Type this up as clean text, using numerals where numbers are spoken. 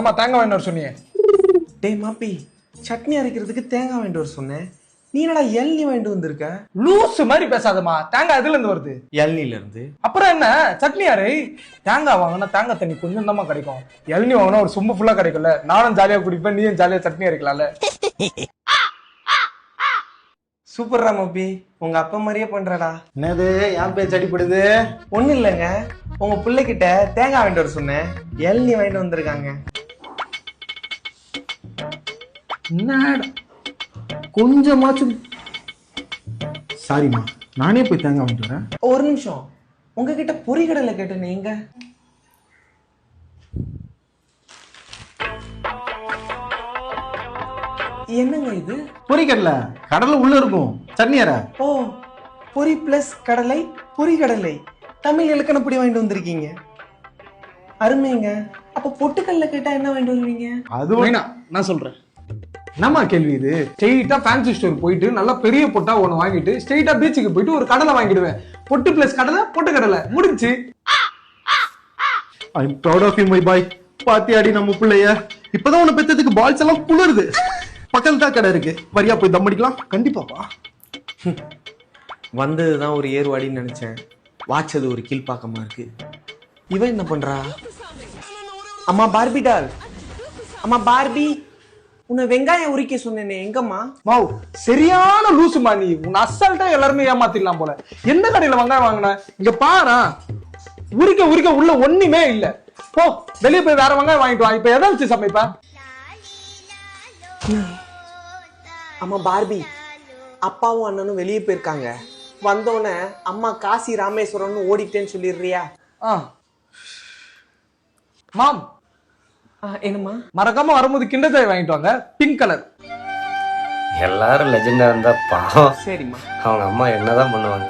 ஆமா தேங்காய் வாங்கிட்டு வர சொன்னீங்க. டேய் மாப்பி, சட்னி அரைக்கிறதுக்கு தேங்காய் வாங்கிட்டு வர சொன்னேன். நீ என்னடா இளநீ வாங்கிட்டு வந்திருக்க? லூசு மாதிரி பேசாதம்மா. தேங்காய் எதுல இருந்து வருது? இளநீல இருந்து. அப்புறம் என்ன சட்னி அரை? தேங்காய் வாங்கினா தேங்காய் தண்ணி கொஞ்சம் தாமா கிடைக்கும். இளநீ வாங்கினா ஒரு சொம்பு ஃபுல்லா கிடைக்கும்ல. நானும் ஜாலியா குடிப்பேன், நீயும் ஜாலியா சட்னி அரைக்கலாம்ல. சூப்பர்ரா மாப்பி, உங்க அப்பா மாதிரியே பண்றடா. என்னது என் பேச்சு அடிப்படுது? ஒண்ணு இல்லைங்க, உங்க பிள்ளைகிட்ட தேங்காய் வாங்கிட்டு வர சொன்னேன், இளநீ வாங்கிட்டு வந்திருக்காங்க. என்னடா கொஞ்சமாச்சும். சாரிம்மா, நானே போய் தேங்காய் வாங்கிட்டு வரேன். ஒரு நிமிஷம், உங்ககிட்ட பொரிகடலை கேட்டேன். எங்க? என்னங்க இது? பொரிக்கடலை கடலை உள்ள இருக்கும். சட்னி அரை. ஓ, பொரி பிளஸ் கடலை, பொரிகடலை. தமிழ் இலக்கணப்படி வாங்கிட்டு வந்திருக்கீங்க. அருமைங்க. அப்ப பொட்டுக்கல்ல கேட்டா என்ன வாங்கிட்டு வருவீங்க? அது வேணா, நான் சொல்றேன். என்னம்மா கேள்வி இது? ஸ்ட்ரெயிட்டா ஃபேன்சி ஸ்டோர் போயிட்டு நல்லா பெரிய பொட்டா ஒண்ணு வாங்கிட்டு ஸ்ட்ரெயிட்டா பீச்சுக்கு போயிட்டு ஒரு கடலை வாங்கிடுவேன். பொட்டு பிளஸ் கடலை, பொட்டு கடலை முடிஞ்சு. I am proud of you my boy. பாத்தியாடி நம்ம பிள்ளைய, இப்பதான் உன்னை பெத்ததுக்கு பால்ஸ் எல்லாம் குளிருது. பக்கத்துல தான் கடை இருக்கு, வரியா போய் தம் அடிக்கலாம். கண்டிப்பாப்பா. வந்ததுதான் ஒரு ஏர்வாடின்னு நினைச்சேன், வாச்சது ஒரு கீழ்பாக்கமா இருக்கு. இவன் என்ன பண்றா? அம்மா பார்பி டால், அம்மா பார்பி, உன்னை வெங்காயம் உரிக்க சொன்னேனே, எங்கம்மா? மாவ், சரியான லூசுமா நீ. உன் அசால்ட்டா எல்லாருமே ஏமாத்திடலாம் போல. எந்த கடையில வெங்காயம் வாங்கின? இங்க பாரு, உரிக்க உரிக்க உள்ள ஒண்ணுமே இல்ல. போ வெளியே போய் வேற வெங்காயம் வாங்கிட்டு வா. இப்ப எதை வச்சு சமைப்ப? அம்மா பார்பி, அப்பாவும் அண்ணனும் வெளியே போயிருக்காங்க. வந்தோடனே அம்மா காசி ராமேஸ்வரம்னு ஓடிட்டேன்னு சொல்லிடுறியா? மாம், என்னம்மா? மறக்காம வரும்போது கிண்டர் ஜாய் வாங்கிட்டு வாங்க, பிங்க் கலர். எல்லாரும் லெஜெண்டா இருந்தா பாவம். சரிம்மா. அவங்க அம்மா என்னதான் பண்ணுவாங்க?